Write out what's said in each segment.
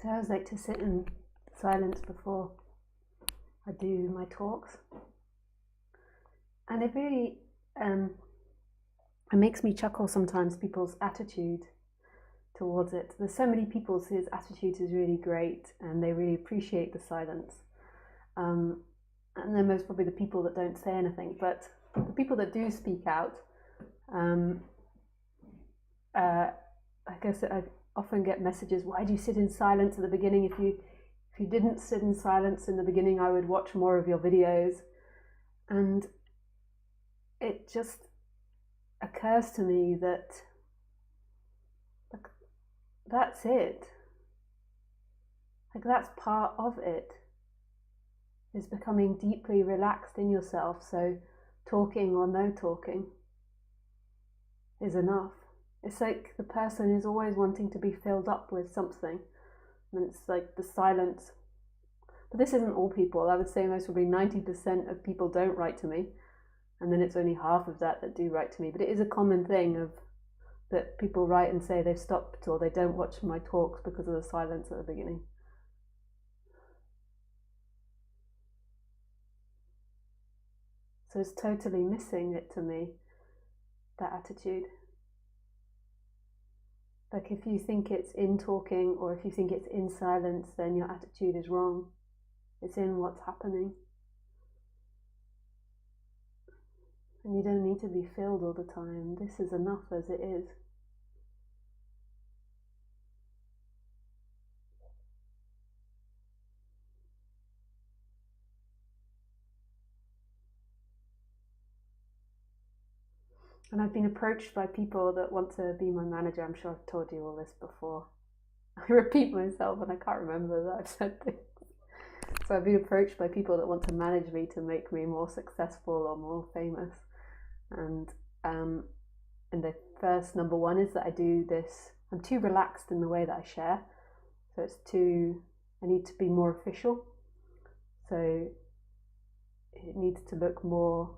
So I always like to sit in silence before I do my talks, and it really it makes me chuckle sometimes, people's attitude towards it. There's so many people whose attitude is really great and they really appreciate the silence, and then there's probably the people that don't say anything, but the people that do speak out, I guess I often get messages, why do you sit in silence at the beginning? If you didn't sit in silence in the beginning, I would watch more of your videos. And it just occurs to me that that's it. Like, that's part of it, is becoming deeply relaxed in yourself. So talking or no talking is enough. It's like the person is always wanting to be filled up with something, and it's like the silence. But this isn't all people. I would say most probably 90% of people don't write to me, and then it's only half of that do write to me. But it is a common thing of that people write and say they've stopped or they don't watch my talks because of the silence at the beginning. So it's totally missing it to me, that attitude. Like, if you think it's in talking or if you think it's in silence, then your attitude is wrong. It's in what's happening. And you don't need to be filled all the time. This is enough as it is. And I've been approached by people that want to be my manager. I'm sure I've told you all this before. I repeat myself and I can't remember that I've said this. So I've been approached by people that want to manage me to make me more successful or more famous. And the first number one is that I do this, I'm too relaxed in the way that I share. So I need to be more official. So it needs to look more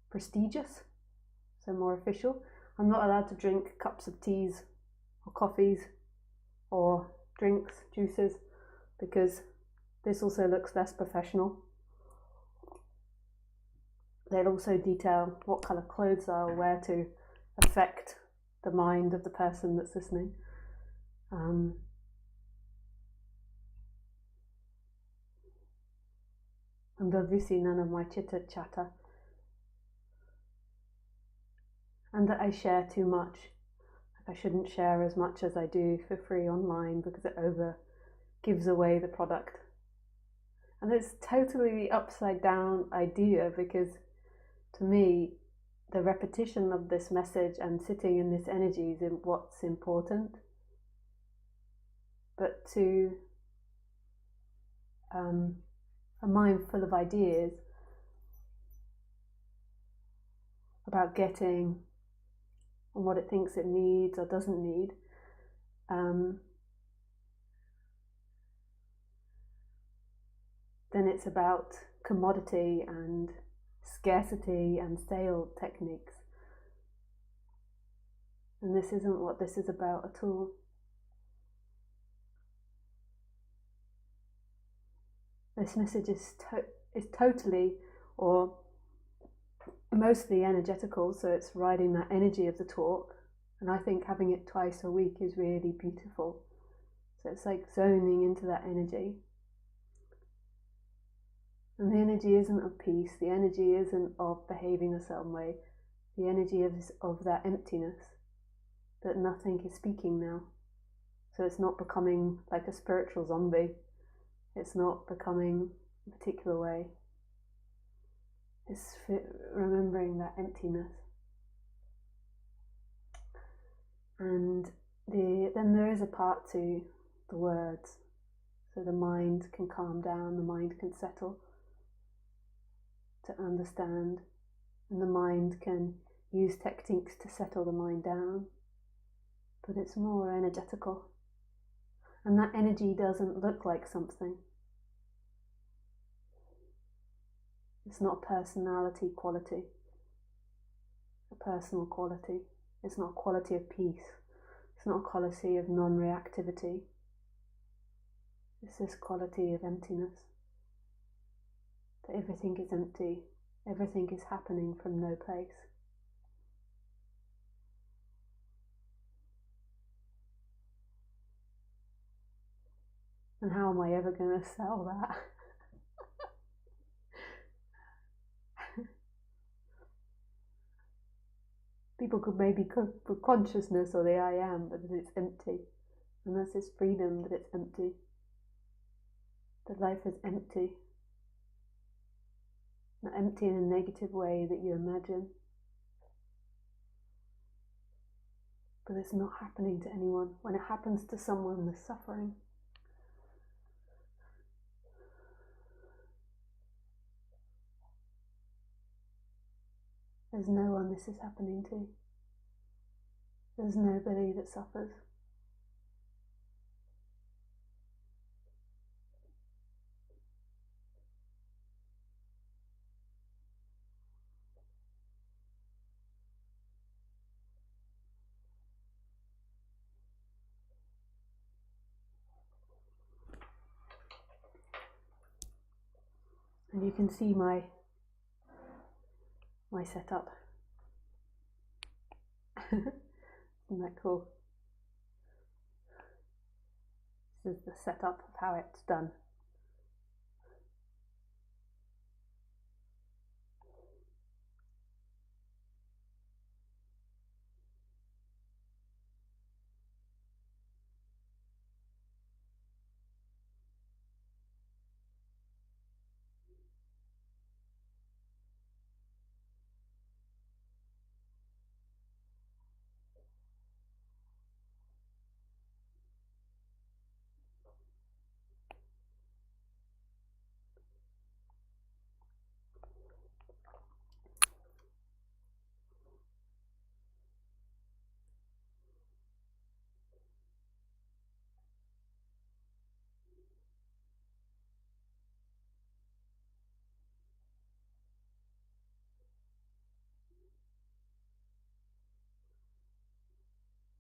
prestigious, so more official. I'm not allowed to drink cups of teas or coffees or drinks, juices, because this also looks less professional. They'll also detail what colour clothes I'll wear to affect the mind of the person that's listening. And obviously none of my chitter chatter. And that I share too much. Like, I shouldn't share as much as I do for free online because it gives away the product. And it's totally the upside down idea, because to me, the repetition of this message and sitting in this energy is what's important. But to a mind full of ideas about getting and what it thinks it needs or doesn't need, then it's about commodity and scarcity and sale techniques. And this isn't what this is about at all. This message is totally or mostly energetical, so it's riding that energy of the talk. And I think having it twice a week is really beautiful. So it's like zoning into that energy. And the energy isn't of peace, the energy isn't of behaving a certain way, the energy of that emptiness, that nothing is speaking now. So it's not becoming like a spiritual zombie, it's not becoming a particular way, it's remembering that emptiness. And then there is a part to the words, so the mind can calm down, the mind can settle to understand, and the mind can use techniques to settle the mind down, but it's more energetical. And that energy doesn't look like something. It's not a personality quality, a personal quality. It's not a quality of peace. It's not a quality of non-reactivity. It's this quality of emptiness. That everything is empty. Everything is happening from no place. And how am I ever going to sell that? People could maybe put consciousness or the I am, but that it's empty. And that's this freedom, that it's empty. That life is empty. Not empty in a negative way that you imagine. But it's not happening to anyone. When it happens to someone, there's suffering. There's no one this is happening to. There's nobody that suffers. And you can see my setup. Isn't that cool? This is the setup of how it's done.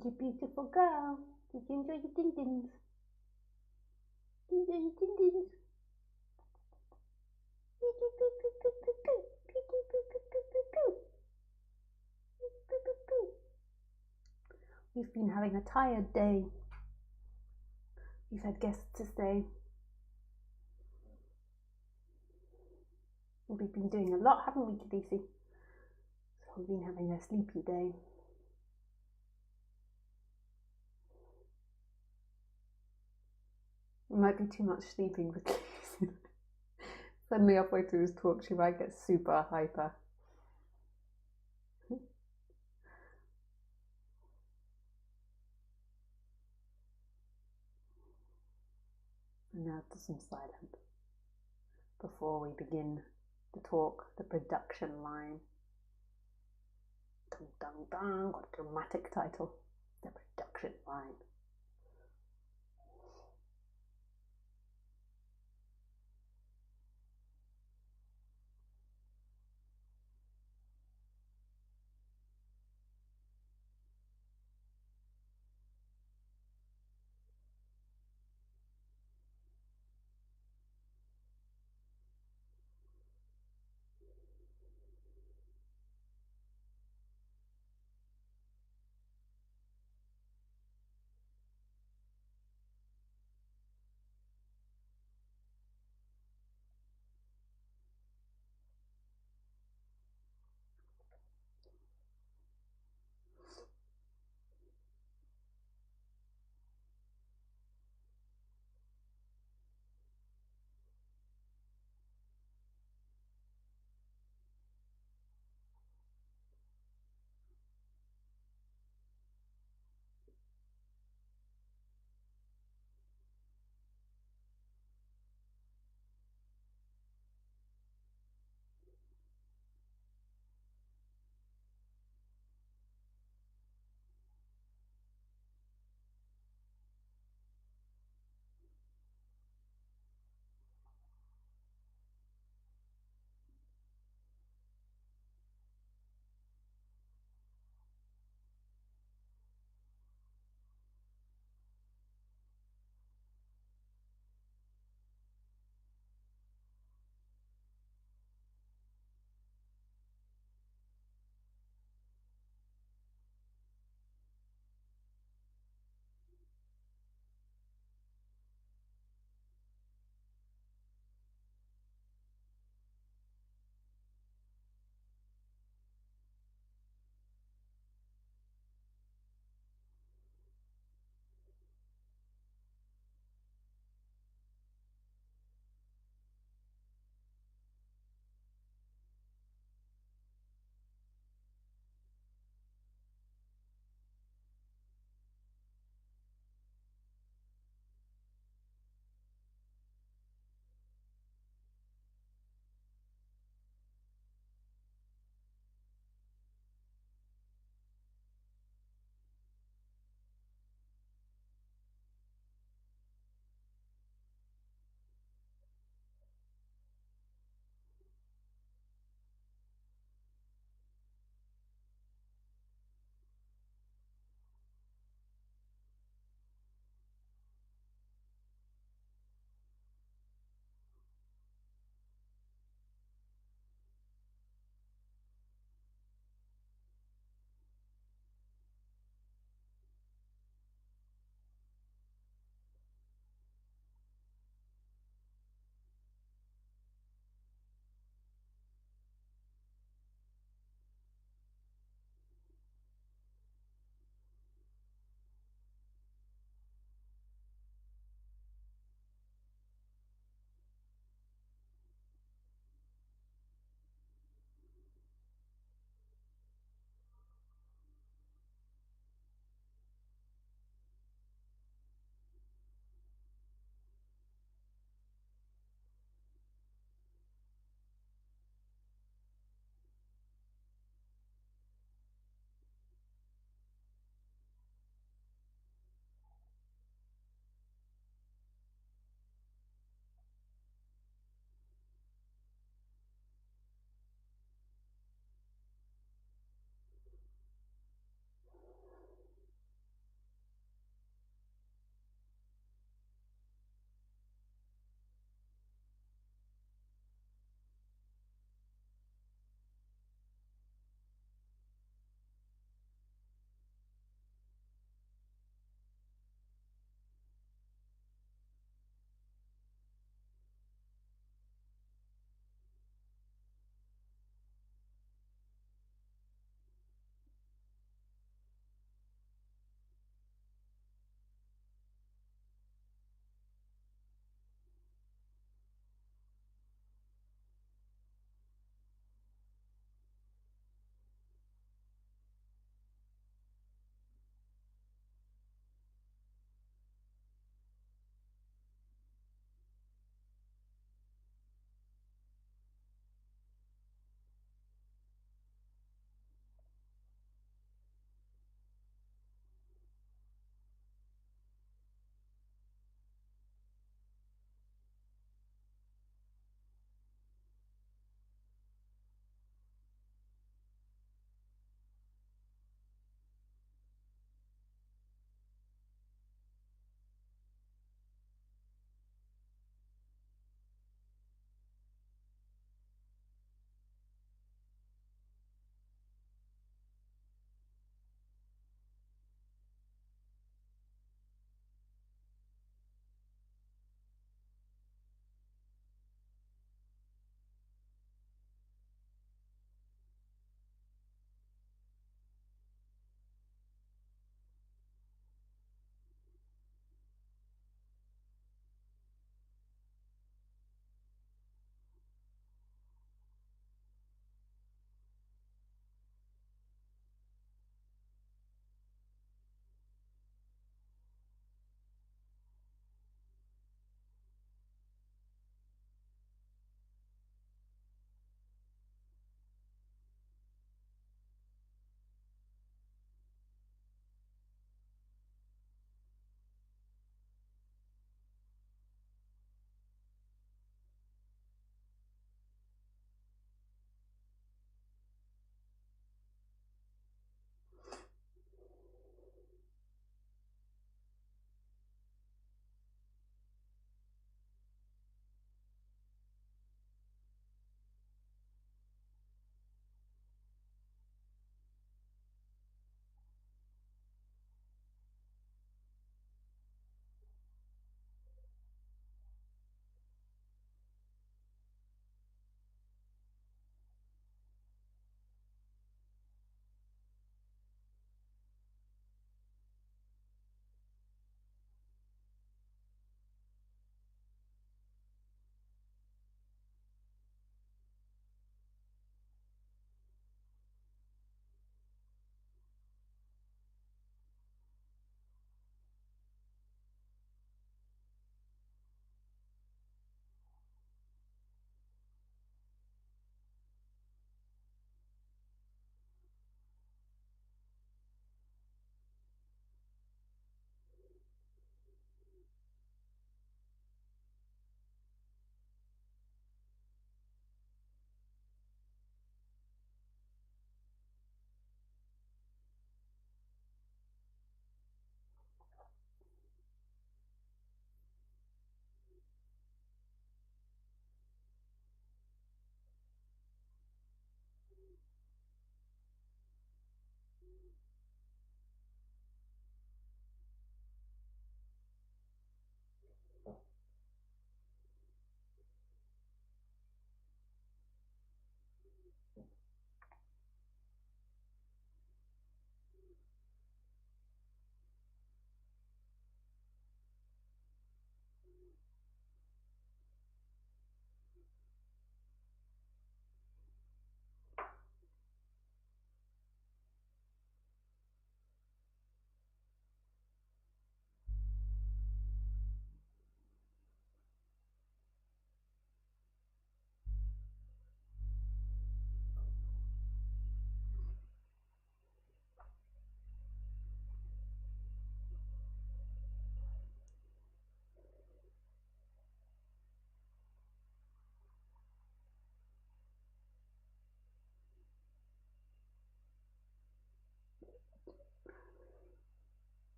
You beautiful girl. Did you enjoy your din-dins? Enjoy your din-dins? We've been having a tired day. We've had guests to stay. We've been doing a lot, haven't we, Khaleesi? So we've been having a sleepy day. It might be too much sleeping for Khaleesi. Suddenly halfway through this talk, she might get super hyper. And now to some silence before we begin the talk, the production line. Dun dun dun, what a dramatic title. The production line.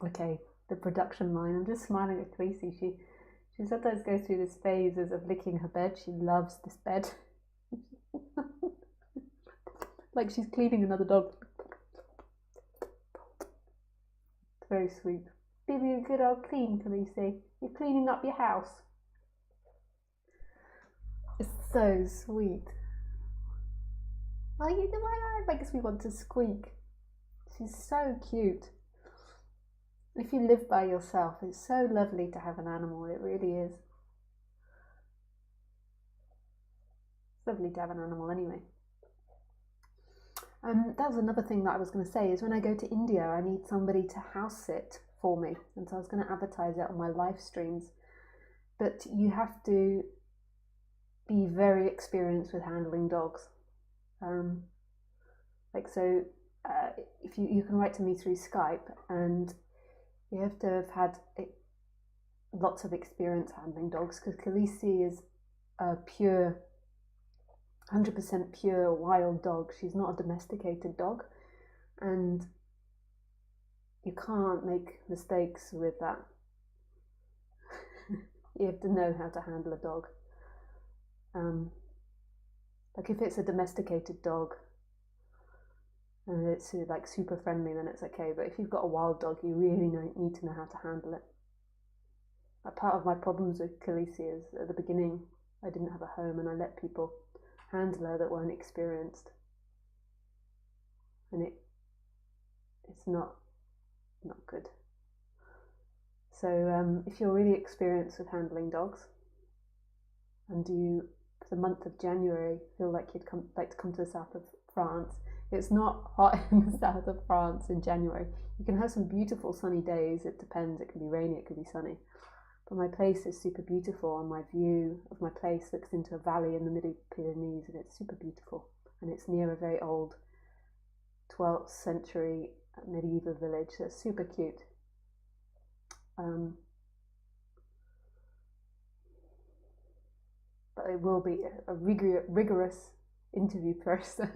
Okay, the production line. I'm just smiling at Khaleesi. She sometimes goes through this phases of licking her bed. She loves this bed. Like she's cleaning another dog. It's very sweet. Give you a good old clean, Khaleesi. You're cleaning up your house. It's so sweet. Why makes me want to squeak. She's so cute. If you live by yourself, it's so lovely to have an animal. It really is. It's lovely to have an animal anyway. That was another thing that I was going to say is when I go to India, I need somebody to house sit for me. And so I was going to advertise it on my live streams. But you have to be very experienced with handling dogs. If you can write to me through Skype, and you have to have had lots of experience handling dogs, because Khaleesi is a pure 100% pure wild dog. She's not a domesticated dog, and you can't make mistakes with that. You have to know how to handle a dog. Like if it's a domesticated dog and it's like super friendly, then it's okay. But if you've got a wild dog, you really need to know how to handle it. Part of my problems with Khaleesi is at the beginning I didn't have a home, and I let people handle her that weren't experienced, and it's not good. So if you're really experienced with handling dogs, and you for the month of January feel like you'd like to come to the south of France, it's not hot in the south of France in January. You can have some beautiful sunny days. It depends. It can be rainy, it could be sunny. But my place is super beautiful, and my view of my place looks into a valley in the Mid-Pyrenees, and it's super beautiful. And it's near a very old 12th century medieval village. So it's super cute. But it will be a rigorous interview process.